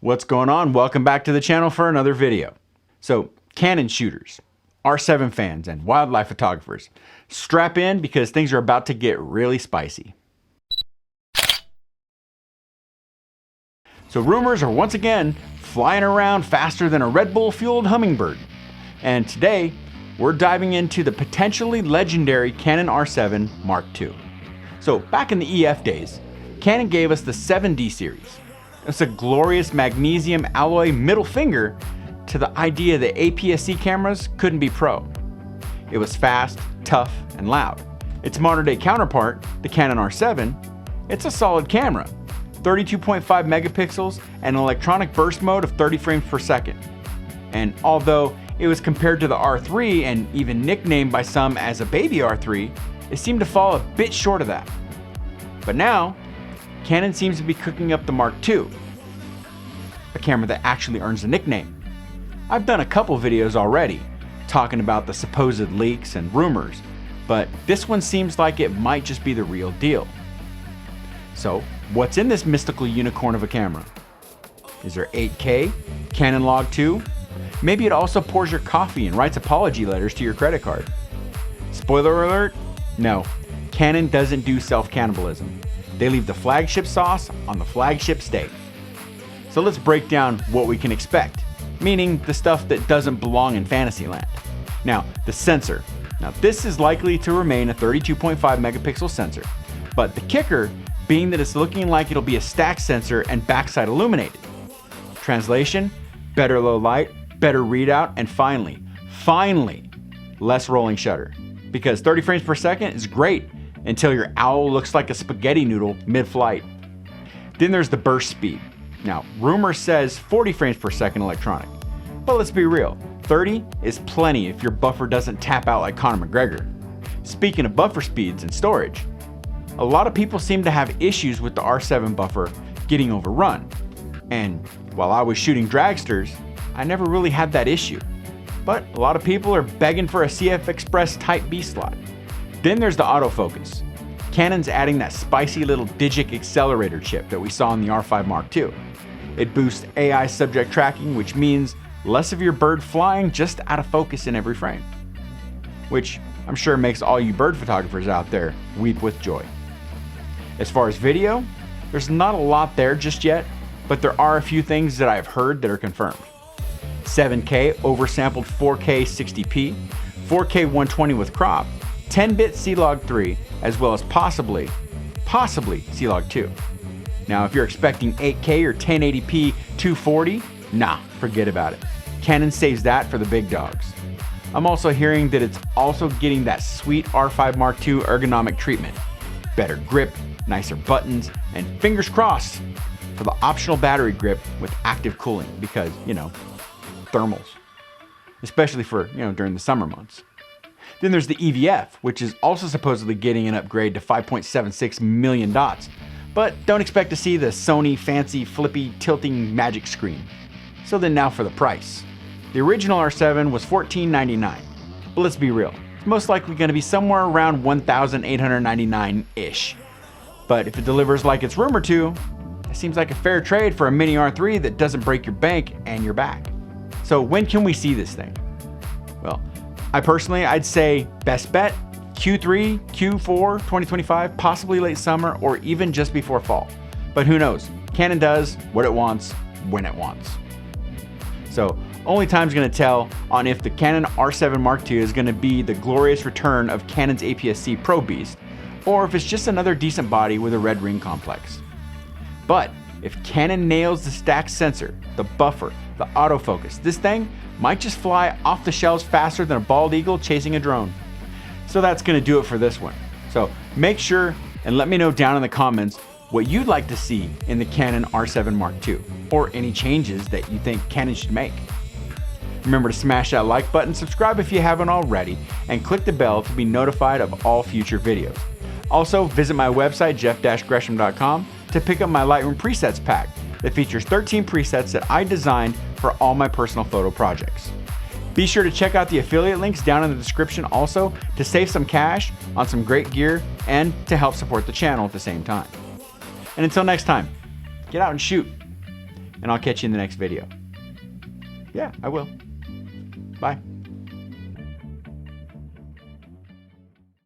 What's going on? Welcome back to the channel for another video. So, Canon shooters, R7 fans, and wildlife photographers, strap in because things are about to get really spicy. So rumors are once again flying around faster than a Red Bull fueled hummingbird. And today, we're diving into the potentially legendary Canon R7 Mark II. So back in the EF days, Canon gave us the 7D series. It's a glorious magnesium alloy middle finger to the idea that APS-C cameras couldn't be pro. It was fast, tough, and loud. Its modern day counterpart, the Canon R7, it's a solid camera, 32.5 megapixels and an electronic burst mode of 30 frames per second. And although it was compared to the R3 and even nicknamed by some as a baby R3, it seemed to fall a bit short of that. But now, Canon seems to be cooking up the Mark II, a camera that actually earns the nickname. I've done a couple videos already talking about the supposed leaks and rumors, but this one seems like it might just be the real deal. So, what's in this mystical unicorn of a camera? Is there 8K, Canon Log 2? Maybe it also pours your coffee and writes apology letters to your credit card. Spoiler alert, no, Canon doesn't do self-cannibalism. They leave the flagship sauce on the flagship steak. So let's break down what we can expect, meaning the stuff that doesn't belong in Fantasyland. Now, the sensor. Now, this is likely to remain a 32.5 megapixel sensor, but the kicker being that it's looking like it'll be a stacked sensor and backside illuminated. Translation, better low light, better readout, and finally, less rolling shutter. Because 30 frames per second is great until your owl looks like a spaghetti noodle mid-flight. Then there's the burst speed. Now, rumor says 40 frames per second electronic, but let's be real, 30 is plenty if your buffer doesn't tap out like Conor McGregor. Speaking of buffer speeds and storage, a lot of people seem to have issues with the R7 buffer getting overrun. And while I was shooting dragsters, I never really had that issue. But a lot of people are begging for a CF Express Type B slot. Then there's the autofocus. Canon's adding that spicy little digic accelerator chip that we saw in the R5 Mark II. It boosts AI subject tracking, which means less of your bird flying just out of focus in every frame. Which I'm sure makes all you bird photographers out there weep with joy. As far as video, there's not a lot there just yet, but there are a few things that I've heard that are confirmed. 7K oversampled 4K 60p, 4K 120 with crop, 10-bit C-Log 3, as well as possibly C-Log 2. Now, if you're expecting 8K or 1080p 240, nah, forget about it. Canon saves that for the big dogs. I'm also hearing that it's also getting that sweet R5 Mark II ergonomic treatment. Better grip, nicer buttons, and fingers crossed for the optional battery grip with active cooling because, thermals. Especially for, during the summer months. Then there's the EVF, which is also supposedly getting an upgrade to 5.76 million dots. But don't expect to see the Sony fancy flippy tilting magic screen. So then now for the price. The original R7 was $1,499. But let's be real, it's most likely going to be somewhere around $1,899-ish. But if it delivers like it's rumored to, it seems like a fair trade for a mini R3 that doesn't break your bank and your back. So when can we see this thing? Well, I'd say best bet, Q3, Q4, 2025, possibly late summer, or even just before fall. But who knows? Canon does what it wants, when it wants. So only time's gonna tell on if the Canon R7 Mark II is gonna be the glorious return of Canon's APS-C Pro Beast, or if it's just another decent body with a red ring complex. But if Canon nails the stacked sensor, the buffer, the autofocus, this thing might just fly off the shelves faster than a bald eagle chasing a drone. So that's gonna do it for this one. So make sure and let me know down in the comments what you'd like to see in the Canon R7 Mark II, or any changes that you think Canon should make. Remember to smash that like button, subscribe if you haven't already, and click the bell to be notified of all future videos. Also, visit my website, jeff-gresham.com, to pick up my Lightroom presets pack that features 13 presets that I designed for all my personal photo projects. Be sure to check out the affiliate links down in the description also to save some cash on some great gear and to help support the channel at the same time. And until next time, get out and shoot. and I'll catch you in the next video. Yeah, I will. Bye.